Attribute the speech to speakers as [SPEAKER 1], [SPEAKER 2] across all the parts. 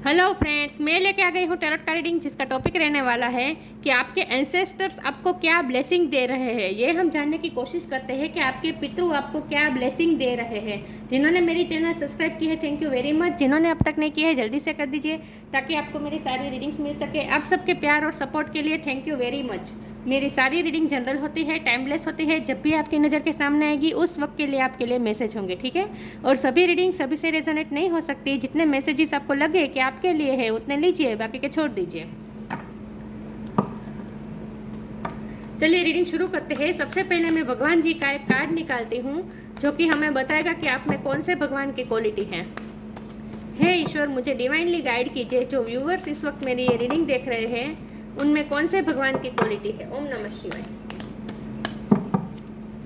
[SPEAKER 1] Hello friends, मैं लेके आ गई हूँ टैरोट का रीडिंग, जिसका टॉपिक रहने वाला है कि आपके एंसेस्टर्स आपको क्या ब्लेसिंग दे रहे हैं। ये हम जानने की कोशिश करते हैं कि आपके पितृ आपको क्या ब्लेसिंग दे रहे हैं। जिन्होंने मेरी चैनल सब्सक्राइब की है, थैंक यू वेरी मच। जिन्होंने अब तक नहीं किया है, जल्दी से कर दीजिए ताकि आपको मेरी सारी रीडिंग्स मिल सके। आप सबके प्यार और सपोर्ट के लिए थैंक यू वेरी मच। मेरी सारी रीडिंग जनरल होती है, टाइमलेस होती है। जब भी आपकी नज़र के सामने आएगी उस वक्त के लिए आपके लिए मैसेज होंगे, ठीक है। और सभी रीडिंग सभी से रेजोनेट नहीं हो सकती। जितने मैसेजेस आपको लगे कि आपके लिए है उतने लीजिए, बाकी के छोड़ दीजिए। चलिए रीडिंग शुरू करते हैं। सबसे पहले मैं भगवान जी का एक कार्ड निकालती हूँ जो कि हमें बताएगा कि आप में कौन से भगवान की क्वालिटी है। हे ईश्वर, मुझे डिवाइनली गाइड कीजिए। जो व्यूअर्स इस वक्त मेरी ये रीडिंग देख रहे हैं उनमें कौन से भगवान की क्वालिटी है। ओम नमः शिवाय।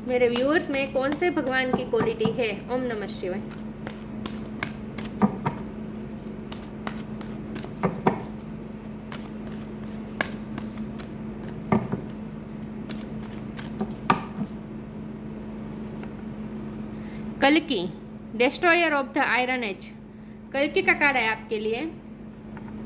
[SPEAKER 1] मेरे व्यूअर्स में कौन से भगवान की क्वालिटी है। ओम नमः शिवाय। कल्कि, destroyer of the iron age. कल्कि का कार्ड है आपके लिए।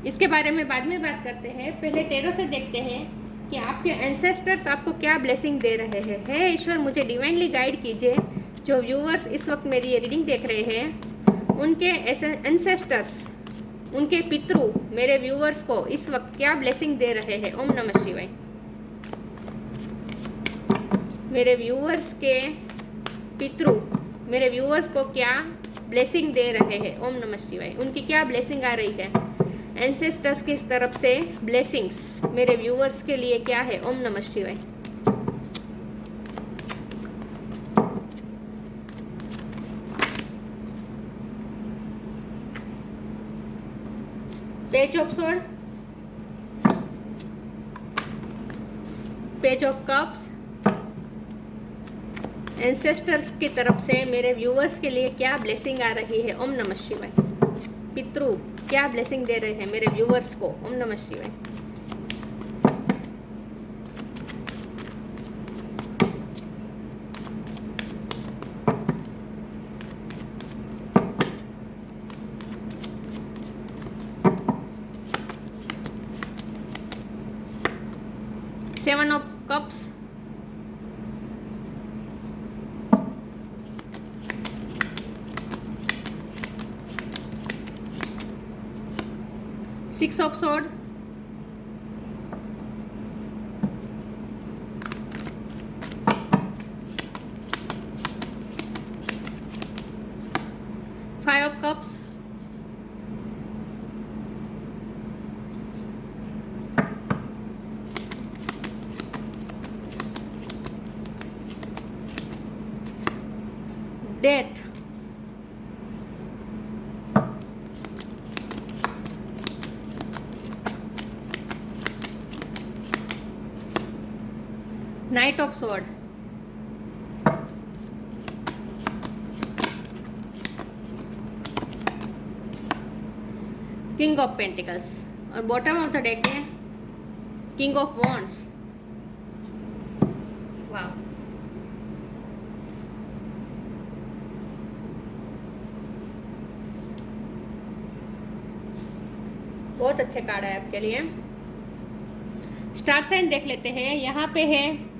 [SPEAKER 1] इसके बारे में बाद में बात करते हैं। पहले टैरो से देखते हैं कि आपके एंसेस्टर्स आपको क्या ब्लेसिंग दे रहे हैं। हे ईश्वर, मुझे डिवाइनली गाइड कीजिए। जो व्यूअर्स इस वक्त मेरी ये रीडिंग देख रहे हैं उनके एंसेस्टर्स, उनके पितृ मेरे व्यूअर्स को इस वक्त क्या ब्लेसिंग दे रहे हैं। ओम नमः शिवाय। मेरे व्यूअर्स के पितृ मेरे व्यूअर्स को क्या ब्लेसिंग दे रहे हैं। ओम नमः शिवाय। उनकी क्या ब्लेसिंग आ रही है। एंसेस्टर्स की तरफ से ब्लेसिंग्स मेरे व्यूअर्स के लिए क्या है। ओम नमः शिवाय। Page of sword, page of cups. Ancestors की तरफ से मेरे व्यूअर्स के लिए क्या ब्लेसिंग आ रही है। ओम नमः शिवाय। पितृ क्या ब्लेसिंग दे रहे हैं मेरे व्यूअर्स को। ओम नमः शिवाय। Seven of cups, six of sword, five of cups, death, night of sword, king of pentacles और बॉटम ऑफ द डेक है किंग ऑफ वॉन्ड्स। वाह, बहुत अच्छे कार्ड है आपके लिए। स्टार साइन देख लेते हैं। यहाँ पे है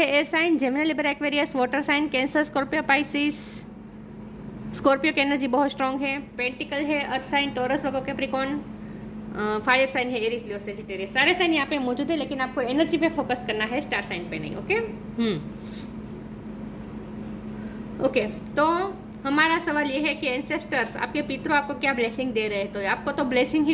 [SPEAKER 1] air sign, Gemini, Libra, Aquarius, water sign, Cancer, Scorpio, Pisces. Scorpio की एनर्जी बहुत स्ट्रांग है। पेंटिकल है earth sign, Taurus, Virgo, Capricorn. Fire sign है एरीज, लियो, सेजिटेरियस। सारे साइन यहाँ पे मौजूद है, लेकिन आपको एनर्जी पे फोकस करना है, स्टार साइन पे नहीं। ओके, तो हमारा सवाल ये है कि एंसेस्टर्स आपके पितृ आपको क्या ब्लेसिंग दे रहे हैं। तो आपको तो ब्लेसिंग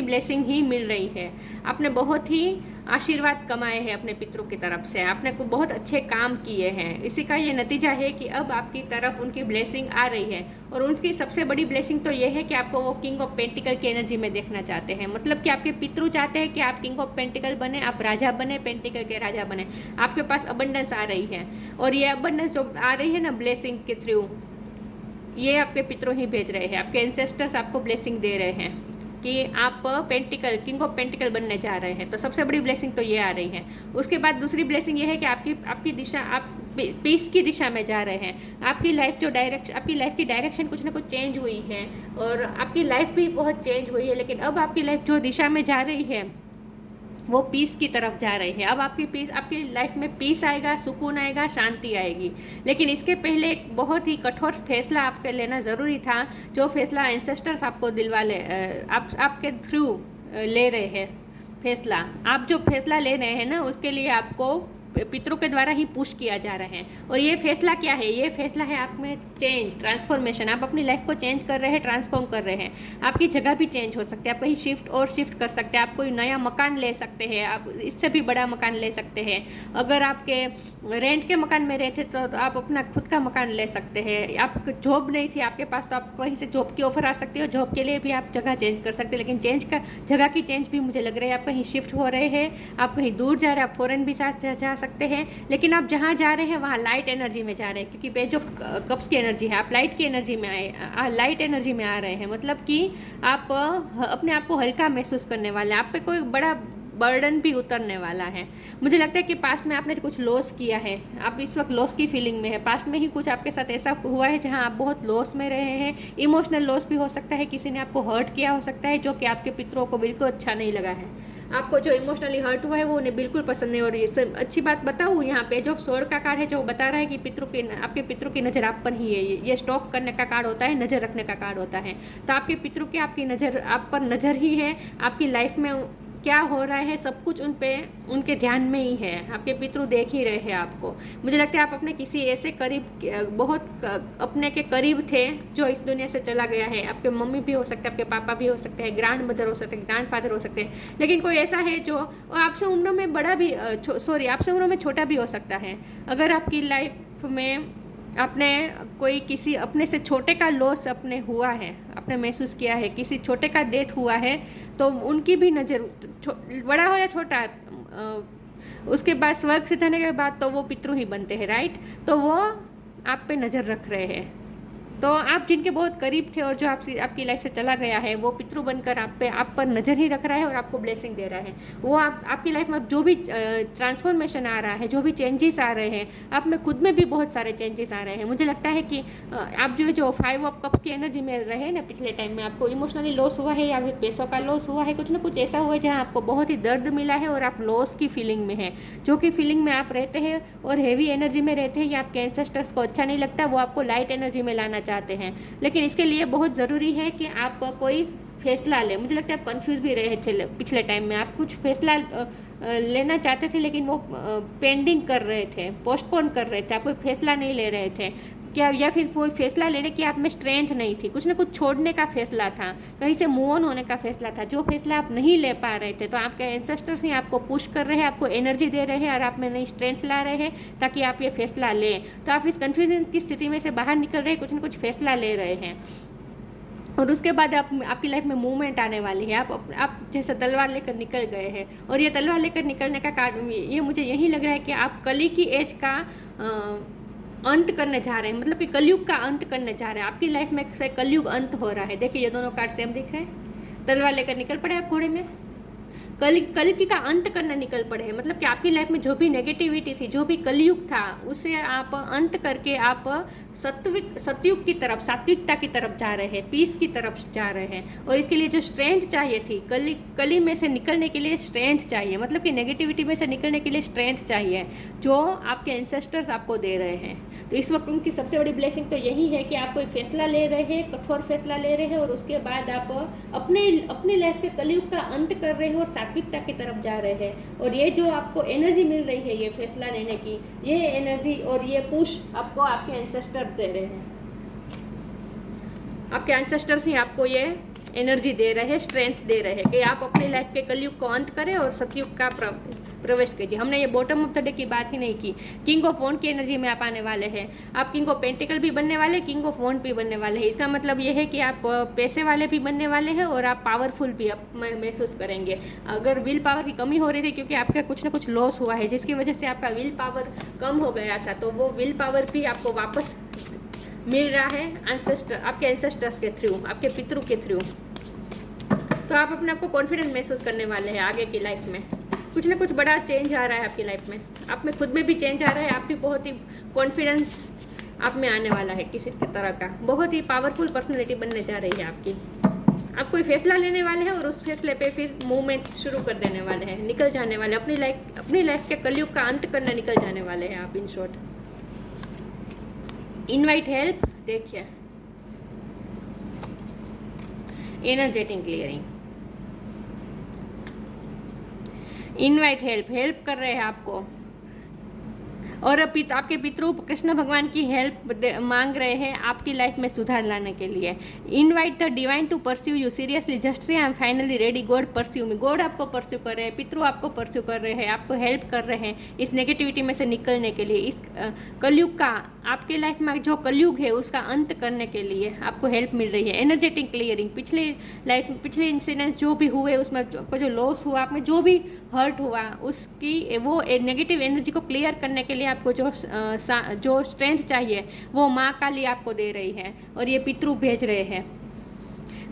[SPEAKER 1] ही मिल रही है। आपने बहुत ही आशीर्वाद कमाए हैं अपने पितरों की तरफ से। आपने को बहुत अच्छे काम किए हैं। इसी का ये नतीजा है कि अब आपकी तरफ उनकी ब्लेसिंग आ रही है। और उनकी सबसे बड़ी ब्लेसिंग तो ये है कि आपको वो किंग ऑफ पेंटिकल की एनर्जी में देखना चाहते हैं। मतलब कि आपके पितृ चाहते हैं कि आप किंग ऑफ पेंटिकल बने, आप राजा बने, पेंटिकल के राजा बने। आपके पास अबंडेंस आ रही है, और ये अबंडेंस जो आ रही है ना ब्लेसिंग के थ्रू, ये आपके पितरों ही भेज रहे हैं। आपके एंसेस्टर्स आपको ब्लेसिंग दे रहे हैं कि आप पेंटिकल, किंग ऑफ पेंटिकल बनने जा रहे हैं। तो सबसे बड़ी ब्लेसिंग तो ये आ रही है। उसके बाद दूसरी ब्लेसिंग ये है कि आपकी दिशा, आप पीस की दिशा में जा रहे हैं। आपकी लाइफ की डायरेक्शन कुछ ना कुछ चेंज हुई है और आपकी लाइफ भी बहुत चेंज हुई है, लेकिन अब आपकी लाइफ जो दिशा में जा रही है वो पीस की तरफ जा रही है। अब आपकी लाइफ में पीस आएगा, सुकून आएगा, शांति आएगी। लेकिन इसके पहले एक बहुत ही कठोर फैसला आपके लेना ज़रूरी था, जो फैसला एंसेस्टर्स आपको आपके थ्रू ले रहे हैं। फैसला आप जो फैसला ले रहे हैं ना, उसके लिए आपको पितरों के द्वारा ही पुश किया जा रहा है। और ये फैसला क्या है? ये फैसला है आप में चेंज, ट्रांसफॉर्मेशन। आप अपनी लाइफ को चेंज कर रहे हैं, ट्रांसफॉर्म कर रहे हैं। आपकी जगह भी चेंज हो सकती है, आप कहीं शिफ्ट कर सकते हैं, आप कोई नया मकान ले सकते हैं, आप इससे भी बड़ा मकान ले सकते हैं। अगर आपके रेंट के मकान में रहते तो आप अपना खुद का मकान ले सकते हैं। आप जॉब नहीं थी आपके पास तो आप कहीं से जॉब की ऑफर आ सकती है, जॉब के लिए भी आप जगह चेंज कर सकते हैं। लेकिन जगह की चेंज भी मुझे लग रहा है आप कहीं शिफ्ट हो रहे हैं, आप कहीं दूर जा रहे हैं, आप फॉरेन भी जा सकते हैं। लेकिन आप जहाँ जा रहे हैं वहाँ लाइट एनर्जी में जा रहे हैं, क्योंकि जो कप्स की एनर्जी है, आप लाइट की एनर्जी में लाइट एनर्जी में आ रहे हैं। मतलब कि आप अपने आप को हल्का महसूस करने वाले हैं, आप पे कोई बड़ा बर्डन भी उतरने वाला है। मुझे लगता है कि पास्ट में आपने कुछ लॉस किया है, आप इस वक्त लॉस की फीलिंग में है। पास्ट में ही कुछ आपके साथ ऐसा हुआ है जहां आप बहुत लॉस में रहे हैं। इमोशनल लॉस भी हो सकता है, किसी ने आपको हर्ट किया हो सकता है, जो कि आपके पितरों को बिल्कुल अच्छा नहीं लगा है। आपको जो इमोशनली हर्ट हुआ है वो उन्हें बिल्कुल पसंद नहीं। और ये सब अच्छी बात बताऊँ, यहाँ पे जो स्वord का कार्ड है जो बता रहा है कि आपके पितरों की नज़र आप पर ही है। ये स्टॉप करने का कार्ड होता है, नज़र रखने का कार्ड होता है। तो आपके पितरों की आप पर नज़र ही है। आपकी लाइफ में क्या हो रहा है सब कुछ उनके ध्यान में ही है। आपके पितृ देख ही रहे हैं आपको। मुझे लगता है आप अपने किसी ऐसे बहुत अपने के करीब थे जो इस दुनिया से चला गया है। आपके मम्मी भी हो सकते हैं, आपके पापा भी हो सकते हैं, ग्रैंड मदर हो सकते हैं, ग्रैंड फादर हो सकते हैं। लेकिन कोई ऐसा है जो आपसे उम्र में आपसे उम्र में छोटा भी हो सकता है। अगर आपकी लाइफ में आपने कोई किसी अपने से छोटे का लॉस हुआ है, आपने महसूस किया है, किसी छोटे का डेथ हुआ है, तो उनकी भी नज़र बड़ा हो या छोटा, उसके बाद स्वर्ग से जाने के बाद तो वो पितृ ही बनते हैं, राइट। तो वो आप पे नज़र रख रहे हैं। तो आप जिनके बहुत करीब थे और जो आपकी लाइफ से चला गया है, वो पितृ बनकर आप पर नज़र ही रख रहा है और आपको ब्लेसिंग दे रहा है। वो आपकी लाइफ में जो भी ट्रांसफॉर्मेशन आ रहा है, जो भी चेंजेस आ रहे हैं, आप में खुद में भी बहुत सारे चेंजेस आ रहे हैं। मुझे लगता है कि आप जो 5 ऑफ कप्स की एनर्जी में रहे ना पिछले टाइम में, आपको इमोशनली लॉस हुआ है या फिर पैसों का लॉस हुआ है, कुछ ना कुछ ऐसा हुआ है जहाँ आपको बहुत ही दर्द मिला है और आप लॉस की फीलिंग में है। जो कि फीलिंग में आप रहते हैं और हैवी एनर्जी में रहते हैं, या आपके एंसेस्टर्स को अच्छा नहीं लगता, वो आपको लाइट एनर्जी में लाना चाहते हैं। लेकिन इसके लिए बहुत ज़रूरी है कि आप कोई फैसला लें। मुझे लगता है आप कंफ्यूज भी रहे पिछले टाइम में, आप कुछ फैसला लेना चाहते थे लेकिन वो पेंडिंग कर रहे थे, पोस्टपोन कर रहे थे, आप कोई फैसला नहीं ले रहे थे क्या, या फिर कोई फैसला लेने की आप में स्ट्रेंथ नहीं थी, कुछ ना कुछ छोड़ने का फैसला था, कहीं से मूव ऑन होने का फैसला था। जो फैसला आप नहीं ले पा रहे थे, तो आपके एंसेस्टर्स ही आपको पुश कर रहे हैं, आपको एनर्जी दे रहे हैं और आप में नई स्ट्रेंथ ला रहे हैं ताकि आप ये फैसला लें। तो आप इस कन्फ्यूजन की स्थिति में से बाहर निकल रहे हैं, कुछ ना कुछ फैसला ले रहे हैं और उसके बाद आपकी लाइफ में मूवमेंट आने वाली है। आप जैसे तलवार लेकर निकल गए हैं और ये तलवार लेकर निकलने का कार्ड ये मुझे यही लग रहा है कि आप कली की एज का अंत करने जा रहे हैं, मतलब कि कलयुग का अंत करने जा रहे हैं। आपकी लाइफ में से कलयुग अंत हो रहा है। देखिए ये दोनों कार्ड सेम दिख रहे हैं, तलवार लेकर निकल पड़े आप घोड़े में, कलयुग का अंत करने निकल पड़े हैं। मतलब कि आपकी लाइफ में जो भी नेगेटिविटी थी, जो भी कलयुग था, उसे आप अंत करके आप सतयुग की तरफ, सात्विकता की तरफ जा रहे हैं, पीस की तरफ जा रहे हैं। और इसके लिए जो स्ट्रेंथ चाहिए थी, कली में से निकलने के लिए स्ट्रेंथ चाहिए, मतलब कि नेगेटिविटी में से निकलने के लिए स्ट्रेंथ चाहिए, जो आपके एंसेस्टर्स आपको दे रहे हैं। तो इस वक्त उनकी सबसे बड़ी ब्लेसिंग तो यही है कि आप कोई फैसला ले रहे हैं, कठोर फैसला ले रहे हैं और उसके बाद आप अपने लाइफ के कलयुग का अंत कर रहे हैं और सात्विकता की तरफ जा रहे हैं। और ये जो आपको एनर्जी मिल रही है ये फैसला लेने की, ये एनर्जी और ये पुश आपको आपके एंसेस्टर दे रहे हैं। आपके एंसेस्टर्स ही आपको ये एनर्जी दे रहे हैं, स्ट्रेंथ दे रहे हैं कि आप अपनी लाइफ के कलयुग को अंत करें और सतयुग का प्रवेश कीजिए। हमने ये बॉटम ऑफ द डे की बात ही नहीं की। किंग ऑफ वॉन्ड की एनर्जी में आप आने वाले हैं। आप किंग ऑफ पेंटिकल भी बनने वाले, किंग ऑफ वॉन्ड भी बनने वाले हैं। इसका मतलब ये है कि आप पैसे वाले भी बनने वाले हैं और आप पावरफुल भी महसूस करेंगे। अगर विल पावर की कमी हो रही थी क्योंकि आपका कुछ ना कुछ लॉस हुआ है जिसकी वजह से आपका विल पावर कम हो गया था, तो वो विल पावर भी आपको वापस मिल रहा है आपके एंसेस्टर्स के थ्रू, आपके पितृ के थ्रू। तो आप अपने आप को कॉन्फिडेंट महसूस करने वाले हैं। आगे की लाइफ में कुछ ना कुछ बड़ा चेंज आ रहा है आपकी लाइफ में। आप में खुद में भी चेंज आ रहा है, आप भी बहुत ही कॉन्फिडेंस आप में आने वाला है किसी तरह का, बहुत ही पावरफुल पर्सनैलिटी बनने जा रही है आपकी। आप कोई फैसला लेने वाले हैं और उस फैसले पे फिर मूवमेंट शुरू कर देने वाले हैं, निकल जाने वाले, अपनी लाइफ के कलयुग का अंत करने निकल जाने वाले हैं आप इन शॉर्ट। इनवाइट हेल्प, देखिए एनर्जेटिक क्लियरिंग, इनवाइट हेल्प कर रहे हैं आपको, और आपके पितृ कृष्ण भगवान की हेल्प मांग रहे हैं आपकी लाइफ में सुधार लाने के लिए। Invite the divine to pursue you seriously, just say I am finally ready, God pursue me, God आपको परस्यू कर रहे हैं, पितृ आपको परस्यू कर रहे हैं, आपको हेल्प कर रहे हैं इस नेगेटिविटी में से निकलने के लिए, इस कलयुग का, आपके लाइफ में जो कलयुग है उसका अंत करने के लिए आपको हेल्प मिल रही है। एनर्जेटिक क्लियरिंग, पिछले इंसिडेंट्स जो भी हुए उसमें आपको जो लॉस हुआ, आप में जो भी हर्ट हुआ, उसकी वो नेगेटिव एनर्जी को क्लियर करने के लिए आपको जो स्ट्रेंथ चाहिए वो माँ काली आपको दे रही है और ये पितृ भेज रहे हैं।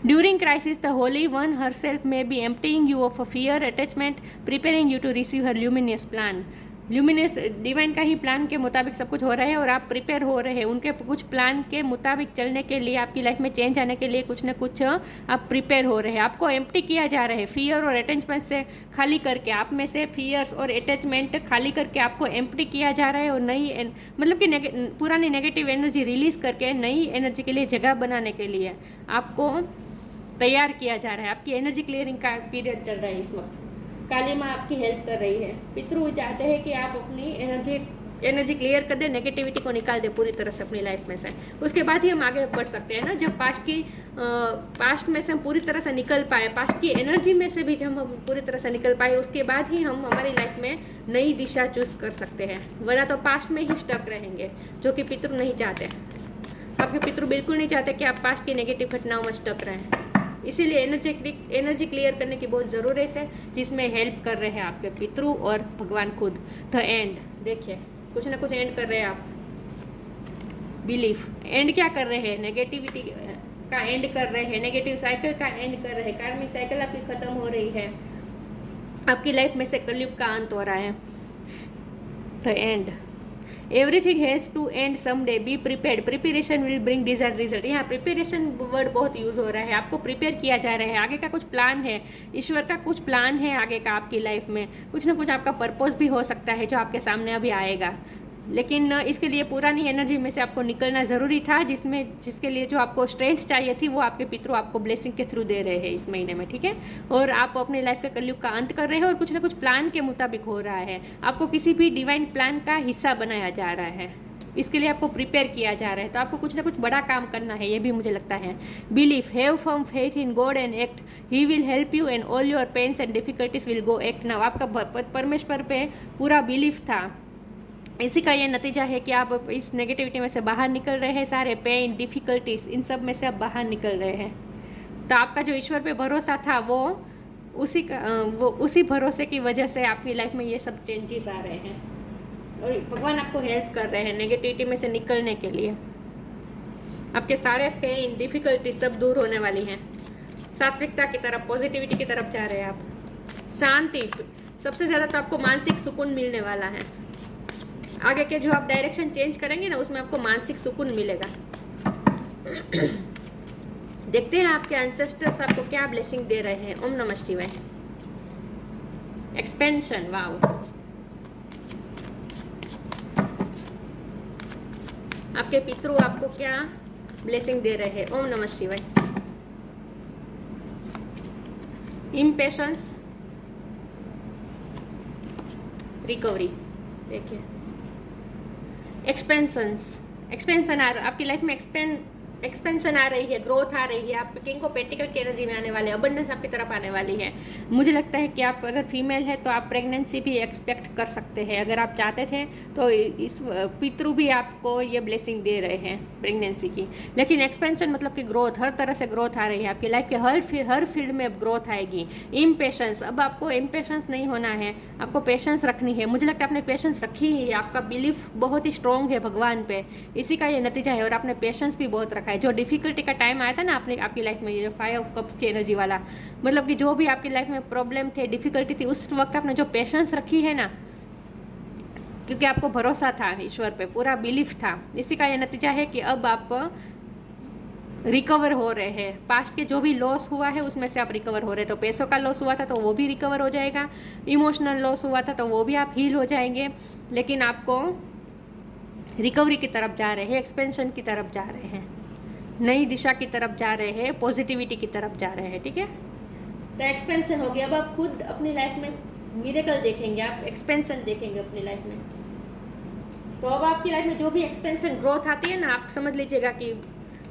[SPEAKER 1] During crisis the holy one herself में be emptying you of a fear attachment, preparing you to receive her luminious plan. Luminous divine का ही प्लान के मुताबिक सब कुछ हो रहा है और आप प्रिपेयर हो रहे हैं उनके कुछ प्लान के मुताबिक चलने के लिए, आपकी लाइफ में चेंज आने के लिए कुछ ना कुछ आप प्रिपेयर हो रहे हैं। आपको एम्प्टी किया जा रहा है, फियर और अटैचमेंट से खाली करके, आप में से फियर्स और अटैचमेंट खाली करके आपको एम्प्टी किया जा रहा है और नई मतलब कि पुरानी नेगेटिव एनर्जी रिलीज करके नई एनर्जी के लिए जगह बनाने के लिए आपको तैयार किया जा रहा है। आपकी एनर्जी क्लियरिंग का पीरियड चल रहा है इस वक्त, काली माँ आपकी हेल्प कर रही है। पितृ चाहते हैं कि आप अपनी एनर्जी क्लियर कर दे, नेगेटिविटी को निकाल दे पूरी तरह से अपनी लाइफ में से, उसके बाद ही हम आगे बढ़ सकते हैं ना। जब पास्ट में से हम पूरी तरह से निकल पाए, पास्ट की एनर्जी में से भी जब हम पूरी तरह से निकल पाए, उसके बाद ही हम हमारी लाइफ में नई दिशा चूज कर सकते हैं, वरना तो पास्ट में ही स्टक रहेंगे, जो कि पितृ नहीं चाहते। आपके पितृ बिल्कुल नहीं चाहते कि आप पास्ट की नेगेटिव घटनाओं में स्टक रहें, इसीलिए एनर्जी क्लियर करने की बहुत ज़रूरत है, जिसमें हेल्प कर रहे हैं आपके पितृ और भगवान खुद। द एंड, देखिए कुछ ना कुछ एंड कर रहे हैं आप। बिलीफ, एंड क्या कर रहे हैं? नेगेटिविटी का एंड कर रहे हैं, नेगेटिव साइकिल का एंड कर रहे हैं, कार्मिक साइकिल आपकी खत्म हो रही है, आपकी लाइफ में से कलयुग का अंत हो रहा है। The end, everything has to end someday, be prepared, preparation will bring desired result. यहाँ प्रिपरेशन वर्ड बहुत यूज हो रहा है, आपको प्रिपेयर किया जा रहा है, आगे का कुछ प्लान है, ईश्वर का कुछ प्लान है आगे का आपकी लाइफ में, कुछ ना कुछ आपका पर्पस भी हो सकता है जो आपके सामने अभी आएगा, लेकिन इसके लिए पुरानी एनर्जी में से आपको निकलना ज़रूरी था, जिसके लिए जो आपको स्ट्रेंथ चाहिए थी वो आपके पितृ आपको ब्लेसिंग के थ्रू दे रहे हैं इस महीने में, ठीक है। और आप अपनी लाइफ के कलयुग का अंत कर रहे हो और कुछ ना कुछ प्लान के मुताबिक हो रहा है, आपको किसी भी डिवाइन प्लान का हिस्सा बनाया जा रहा है, इसके लिए आपको प्रिपेयर किया जा रहा है, तो आपको कुछ ना कुछ बड़ा काम करना है, ये भी मुझे लगता है। Belief, have firm faith in God and act, he will help you and all your pains and difficulties will go act now. आपका परमेश्वर पे पूरा बिलीफ था, इसी का ये नतीजा है कि आप इस नेगेटिविटी में से बाहर निकल रहे हैं, सारे पेन डिफ़िकल्टीज इन सब में से आप बाहर निकल रहे हैं। तो आपका जो ईश्वर पे भरोसा था वो उसी भरोसे की वजह से आपकी लाइफ में ये सब चेंजेस आ रहे हैं और भगवान आपको हेल्प कर रहे हैं नेगेटिविटी में से निकलने के लिए। आपके सारे पेन डिफ़िकल्टीज सब दूर होने वाली हैं, सात्विकता की तरफ, पॉजिटिविटी की तरफ जा रहे हैं आप। शांति, सबसे ज़्यादा तो आपको मानसिक सुकून मिलने वाला है, आगे के जो आप डायरेक्शन चेंज करेंगे ना उसमें आपको मानसिक सुकून मिलेगा। देखते हैं आपके एंसेस्टर्स आपको क्या ब्लेसिंग दे रहे हैं। ओम नमः शिवाय। एक्सपेंशन, वाव, आपके पितृ आपको क्या ब्लेसिंग दे रहे हैं। ओम नमः शिवाय। इम्पेशंस, रिकवरी, देखिए एक्सपेंशन आपकी लाइफ में एक्सपेंशन आ रही है, ग्रोथ आ रही है, आप किंग को पेंटिकल की एनर्जी में आने वाले, अबंडेंस आपकी तरफ आने वाली है। मुझे लगता है कि आप अगर फीमेल है तो आप प्रेगनेंसी भी एक्सपेक्ट कर सकते हैं, अगर आप चाहते थे तो इस पितृ भी आपको ये ब्लेसिंग दे रहे हैं प्रेगनेंसी की। लेकिन एक्सपेंशन मतलब कि ग्रोथ, हर तरह से ग्रोथ आ रही है आपकी लाइफ के हर फील्ड में अब ग्रोथ आएगी। इम्पेशंस, अब आपको इम्पेशंस नहीं होना है, आपको पेशेंस रखनी है। मुझे लगता है आपने पेशेंस रखी है, आपका बिलीफ बहुत ही स्ट्रॉन्ग है भगवान पे, इसी का ये नतीजा है। और आपने पेशेंस भी बहुत रखा है। जो डिफिकल्टी का टाइम आया था ना आपकी लाइफ में, ये जो 5 कप्स की एनर्जी वाला, मतलब कि जो भी आपकी लाइफ में प्रॉब्लम थे, डिफिकल्टी थी, उस वक्त आपने जो पेशेंस रखी है ना, क्योंकि आपको भरोसा था ईश्वर पे, पूरा बिलीफ था। इसी का ये नतीजा है कि अब आप रिकवर हो रहे हैं। पास्ट के जो भी लॉस हुआ है उसमें से आप रिकवर हो रहे हैं। तो पैसों का लॉस हुआ था तो वो भी रिकवर हो जाएगा, इमोशनल लॉस हुआ था तो वो भी आप हील हो जाएंगे। लेकिन आपको रिकवरी की तरफ जा रहे हैं, एक्सपेंशन की तरफ जा रहे हैं, नई दिशा की तरफ जा रहे हैं, पॉजिटिविटी की तरफ जा रहे हैं। ठीक है, तो एक्सपेंशन हो गया। अब आप खुद अपनी लाइफ में मिरेकल देखेंगे, आप एक्सपेंशन देखेंगे अपनी लाइफ में। तो अब आपकी लाइफ में जो भी एक्सपेंशन ग्रोथ आती है ना, आप समझ लीजिएगा कि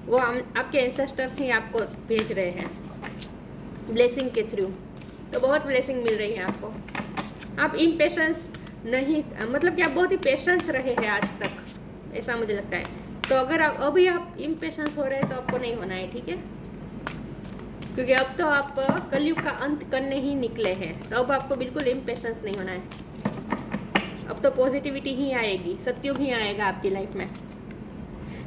[SPEAKER 1] वो आपके एंसेस्टर्स ही आपको भेज रहे हैं ब्लेसिंग के थ्रू। तो बहुत ब्लेसिंग मिल रही है आपको। आप इम्पेशेंस नहीं, मतलब कि आप बहुत ही पेशेंस रहे हैं आज तक, ऐसा मुझे लगता है। तो अगर आप अभी आप इम्पेशेंस हो रहे हैं तो आपको नहीं होना है। ठीक है, क्योंकि अब तो आप कलयुग का अंत करने ही निकले हैं, तो अब आपको बिल्कुल इम्पेशेंस नहीं होना है। अब तो पॉजिटिविटी ही आएगी, सत्युग ही आएगा आपकी लाइफ में।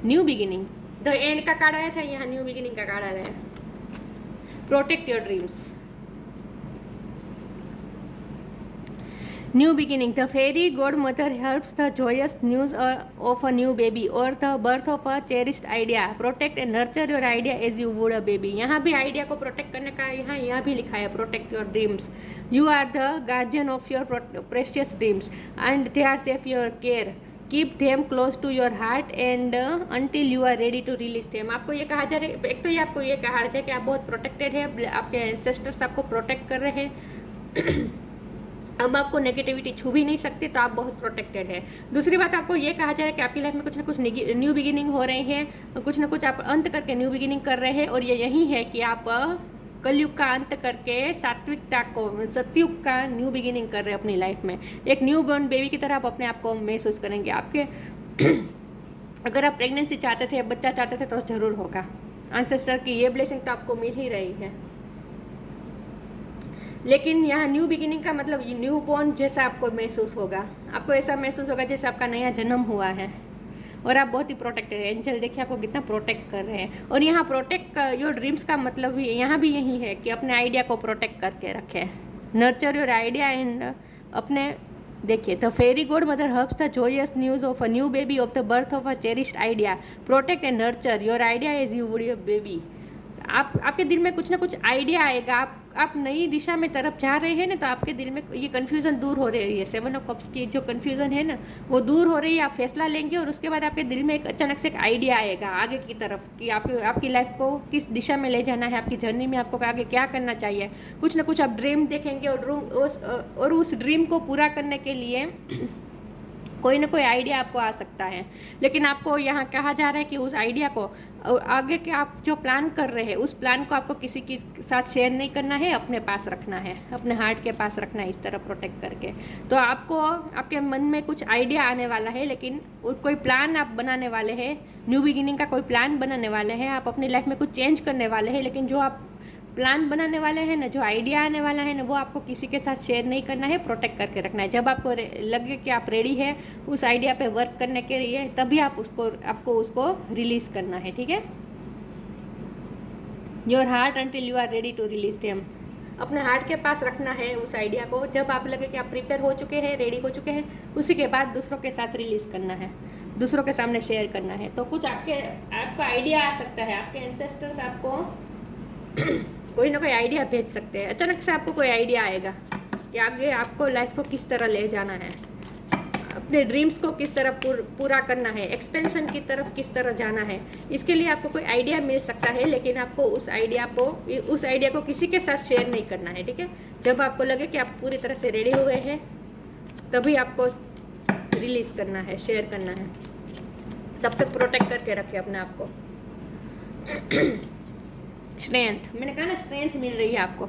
[SPEAKER 1] न्यू बिगिनिंग, द एंड का कार्ड आया था, यहाँ न्यू बिगिनिंग का कार्ड आ गया। Protect your dreams, new beginning, the fairy godmother helps the joyous news of a new baby और the birth of a cherished idea. Protect and nurture your idea as you would a baby. यहाँ भी idea को protect करने का यहाँ भी लिखा है, protect your dreams. You are the guardian of your precious dreams and they are safe your care. Keep them close to your heart and until you are ready to release them. आपको ये कहा जा रहा है, एक तो ये आपको ये कहा जा रहा है कि आप बहुत प्रोटेक्टेड है, आपके एंसेस्टर्स आपको प्रोटेक्ट कर रहे हैं। अब आपको नेगेटिविटी छू भी नहीं सकती, तो आप बहुत प्रोटेक्टेड है। दूसरी बात, आपको ये कहा जा रहा है कि आपकी लाइफ में कुछ ना कुछ न्यू बिगिनिंग हो रहे हैं, कुछ ना कुछ आप अंत करके न्यू बिगिनिंग कर रहे हैं। और ये यही है कि आप कलयुग का अंत करके सात्विकता को, सत्युग का न्यू बिगिनिंग कर रहे हैं अपनी लाइफ में। एक न्यू बॉर्न बेबी की तरह आप अपने आप को महसूस करेंगे। आपके अगर आप प्रेगनेंसी चाहते थे, बच्चा चाहते थे, तो जरूर होगा। एंसेस्टर की ये ब्लेसिंग तो आपको मिल ही रही है। लेकिन यहाँ न्यू बिगिनिंग का मतलब ये न्यू बॉर्न जैसा आपको महसूस होगा। आपको ऐसा महसूस होगा जैसे आपका नया जन्म हुआ है और आप बहुत ही प्रोटेक्टेड है। एंजल देखिए आपको कितना प्रोटेक्ट कर रहे हैं। और यहाँ प्रोटेक्ट योर ड्रीम्स का मतलब भी यहाँ भी यही है कि अपने आइडिया को प्रोटेक्ट करके रखें। नर्चर योर आइडिया एंड अपने, देखिए, the fairy godmother herbs the joyous news of a new baby of the birth of a cherished idea. Protect and nurture your idea as you would your baby. आपके दिल में कुछ ना कुछ idea आएगा। आप नई दिशा में तरफ जा रहे हैं ना, तो आपके दिल में ये कन्फ्यूज़न दूर हो रही है। 7 ऑफ कप्स की जो कन्फ्यूज़न है ना, वो दूर हो रही है। आप फैसला लेंगे और उसके बाद आपके दिल में एक अचानक से एक आइडिया आएगा आगे की तरफ कि आपकी लाइफ को किस दिशा में ले जाना है, आपकी जर्नी में आपको आगे क्या करना चाहिए। कुछ ना कुछ आप ड्रीम देखेंगे और उस ड्रीम को पूरा करने के लिए कोई ना कोई आइडिया आपको आ सकता है। लेकिन आपको यहाँ कहा जा रहा है कि उस आइडिया को, आगे के आप जो प्लान कर रहे हैं, उस प्लान को आपको किसी के साथ शेयर नहीं करना है, अपने पास रखना है, अपने हार्ट के पास रखना है, इस तरह प्रोटेक्ट करके। तो आपको आपके मन में कुछ आइडिया आने वाला है, लेकिन कोई प्लान आप बनाने वाले हैं, न्यू बिगिनिंग का कोई प्लान बनाने वाले हैं, आप अपनी लाइफ में कुछ चेंज करने वाले हैं। लेकिन जो आप प्लान बनाने वाले हैं ना, जो आइडिया आने वाला है ना, वो आपको किसी के साथ शेयर नहीं करना है, प्रोटेक्ट करके रखना है। जब आपको लगे कि आप रेडी है उस आइडिया पे वर्क करने के लिए, तभी आपको उसको रिलीज करना है। ठीक है, your heart until you are ready to release them. अपने हार्ट के पास रखना है उस आइडिया को। जब आप लगे कि आप प्रिपेयर हो चुके हैं, रेडी हो चुके हैं, उसी के बाद दूसरों के साथ रिलीज करना है, दूसरों के सामने शेयर करना है। तो कुछ आपका आइडिया आ सकता है, आपके एंसेस्टर्स आपको कोई ना कोई आइडिया भेज सकते हैं। अचानक से आपको कोई आइडिया आएगा कि आगे आपको लाइफ को किस तरह ले जाना है, अपने ड्रीम्स को किस तरह पूरा करना है, एक्सपेंशन की तरफ किस तरह जाना है। इसके लिए आपको कोई आइडिया मिल सकता है, लेकिन आपको उस आइडिया को किसी के साथ शेयर नहीं करना है। ठीक है, जब आपको लगे कि आप पूरी तरह से रेडी हो गए हैं, तभी आपको रिलीज करना है, शेयर करना है। तब तक प्रोटेक्ट करके रखें अपने आप को। स्ट्रेंथ, मैंने कहा ना, स्ट्रेंथ मिल रही है आपको।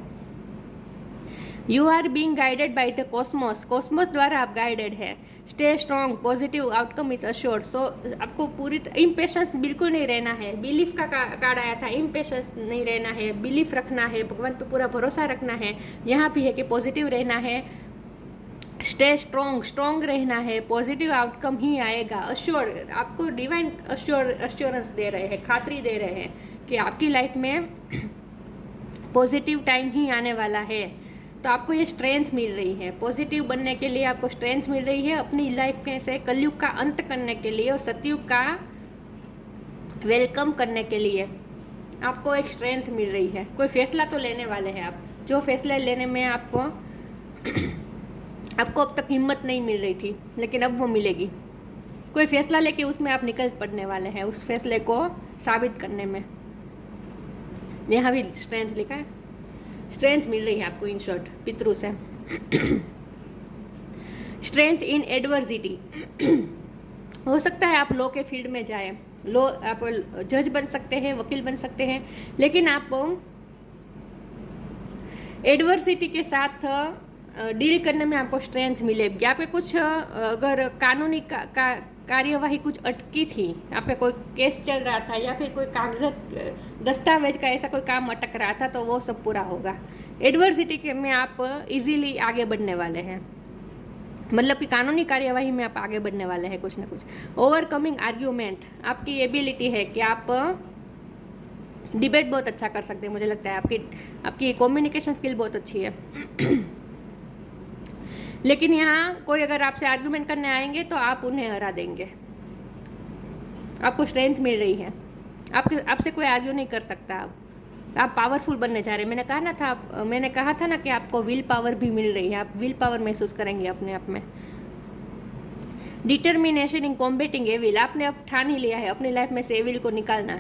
[SPEAKER 1] You are being guided by the cosmos. Cosmos द्वारा आप गाइडेड है। Stay strong, positive outcome is assured. So आपको पूरी इम्पेशेंस बिल्कुल नहीं रहना है। बिलीफ का कार्ड आया था, इम्पेशेंस नहीं रहना है, बिलीफ रखना है, भगवान पे पूरा भरोसा रखना है। यहाँ भी है कि पॉजिटिव रहना है, स्टे स्ट्रॉन्ग रहना है, पॉजिटिव आउटकम ही आएगा। अश्योर, आपको डिवाइन अश्योरेंस दे रहे हैं, खातरी दे रहे हैं कि आपकी लाइफ में पॉजिटिव टाइम ही आने वाला है। तो आपको ये स्ट्रेंथ मिल रही है, पॉजिटिव बनने के लिए आपको स्ट्रेंथ मिल रही है, अपनी लाइफ में से कलयुग का अंत करने के लिए और सतयुग का वेलकम करने के लिए आपको एक स्ट्रेंथ मिल रही है। कोई फैसला तो लेने वाले हैं आप, जो फैसला लेने में आपको अब तक हिम्मत नहीं मिल रही थी, लेकिन अब वो मिलेगी। कोई फैसला लेके उसमें आप निकल पड़ने वाले हैं, उस फैसले को साबित करने में। यहाँ भी स्ट्रेंथ लिखा है, स्ट्रेंथ मिल रही है आपको इन शॉर्ट पितृ से। Strength in adversity. हो सकता है आप लॉ के फील्ड में जाए, लॉ आप जज बन सकते हैं, वकील बन सकते हैं, लेकिन आप एडवर्सिटी के साथ डील करने में आपको स्ट्रेंथ मिलेगी। आपके कुछ अगर कानूनी कार्यवाही कुछ अटकी थी, आपका कोई केस चल रहा था या फिर कोई कागजात दस्तावेज का ऐसा कोई काम अटक रहा था, तो वो सब पूरा होगा। एडवर्सिटी के में आप इजीली आगे बढ़ने वाले हैं, मतलब कि कानूनी कार्यवाही में आप आगे बढ़ने वाले हैं कुछ ना कुछ। ओवरकमिंग आर्ग्यूमेंट, आपकी एबिलिटी है कि आप डिबेट बहुत अच्छा कर सकते हैं। मुझे लगता है आपकी कम्युनिकेशन स्किल बहुत अच्छी है। लेकिन यहाँ कोई अगर आपसे आर्ग्यूमेंट करने आएंगे तो आप उन्हें हरा देंगे। आपको स्ट्रेंथ मिल रही है, आपसे कोई आर्ग्यू नहीं कर सकता। आप पावरफुल बनने जा रहे हैं। मैंने कहा था ना कि आपको विल पावर भी मिल रही है, आप विल पावर महसूस करेंगे अपने आप में। डिटर्मिनेशन इन कॉम्बेटिंग एविल, आपने अब ठान ही लिया है अपनी लाइफ में से एविल को निकालना,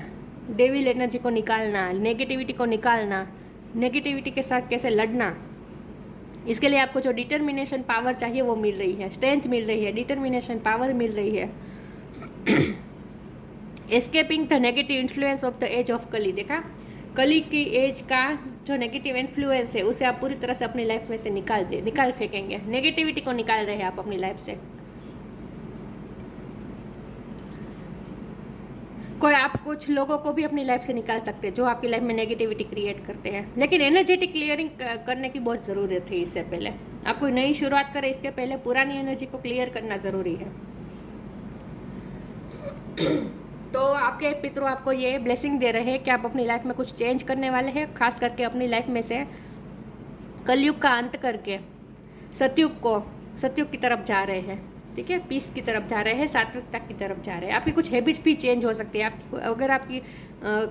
[SPEAKER 1] डेविल एनर्जी को निकालना, नेगेटिविटी को निकालना, नेगेटिविटी के साथ कैसे लड़ना। इसके लिए आपको जो डिटर्मिनेशन पावर चाहिए वो मिल रही है, स्ट्रेंथ मिल रही है, डिटर्मिनेशन पावर मिल रही है। Escaping the negative influence of the age of Kali, देखा कली की एज का जो नेगेटिव इन्फ्लुएंस है उसे आप पूरी तरह से अपनी लाइफ में से निकाल फेंकेंगे। नेगेटिविटी को निकाल रहे हैं आप अपनी लाइफ से। आप कुछ लोगों को भी अपनी लाइफ से निकाल सकते हैं जो आपकी लाइफ में नेगेटिविटी क्रिएट करते हैं, लेकिन एनर्जेटिक क्लियरिंग करने की बहुत ज़रूरत है। इससे पहले आप कोई नई शुरुआत करें, इसके पहले पुरानी एनर्जी को क्लियर करना ज़रूरी है। तो आपके पितृ आपको ये ब्लेसिंग दे रहे हैं कि आप अपनी लाइफ में कुछ चेंज करने वाले हैं, खास करके अपनी लाइफ में से कलयुग का अंत करके सतयुग की तरफ जा रहे हैं। ठीक है, पीस की तरफ जा रहे हैं, सात्विकता की तरफ जा रहे हैं। आपकी कुछ हैबिट्स भी चेंज हो सकती है। अगर आपकी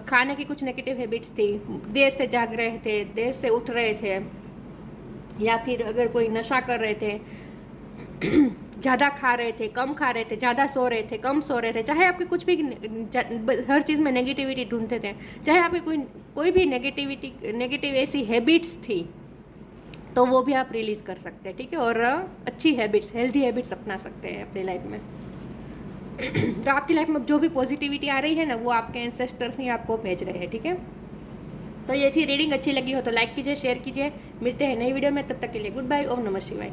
[SPEAKER 1] खाने की कुछ नेगेटिव हैबिट्स थी, देर से जाग रहे थे, देर से उठ रहे थे, या फिर अगर कोई नशा कर रहे थे, ज़्यादा खा रहे थे, कम खा रहे थे, ज़्यादा सो रहे थे, कम सो रहे थे, चाहे आपकी कुछ भी हर चीज़ में नेगेटिविटी ढूंढते थे, चाहे आपकी कोई भी नेगेटिव ऐसी हैबिट्स थी, तो वो भी आप रिलीज़ कर सकते हैं। ठीक है, और अच्छी हैबिट्स, हेल्दी हैबिट्स अपना सकते हैं अपनी लाइफ में। तो आपकी लाइफ में जो भी पॉजिटिविटी आ रही है ना, वो आपके एंसेस्टर्स ही आपको भेज रहे हैं। ठीक है, तो ये थी रीडिंग। अच्छी लगी हो तो लाइक कीजिए, शेयर कीजिए। मिलते हैं नई वीडियो में, तब तक के लिए गुड बाय। ओम नमः शिवाय।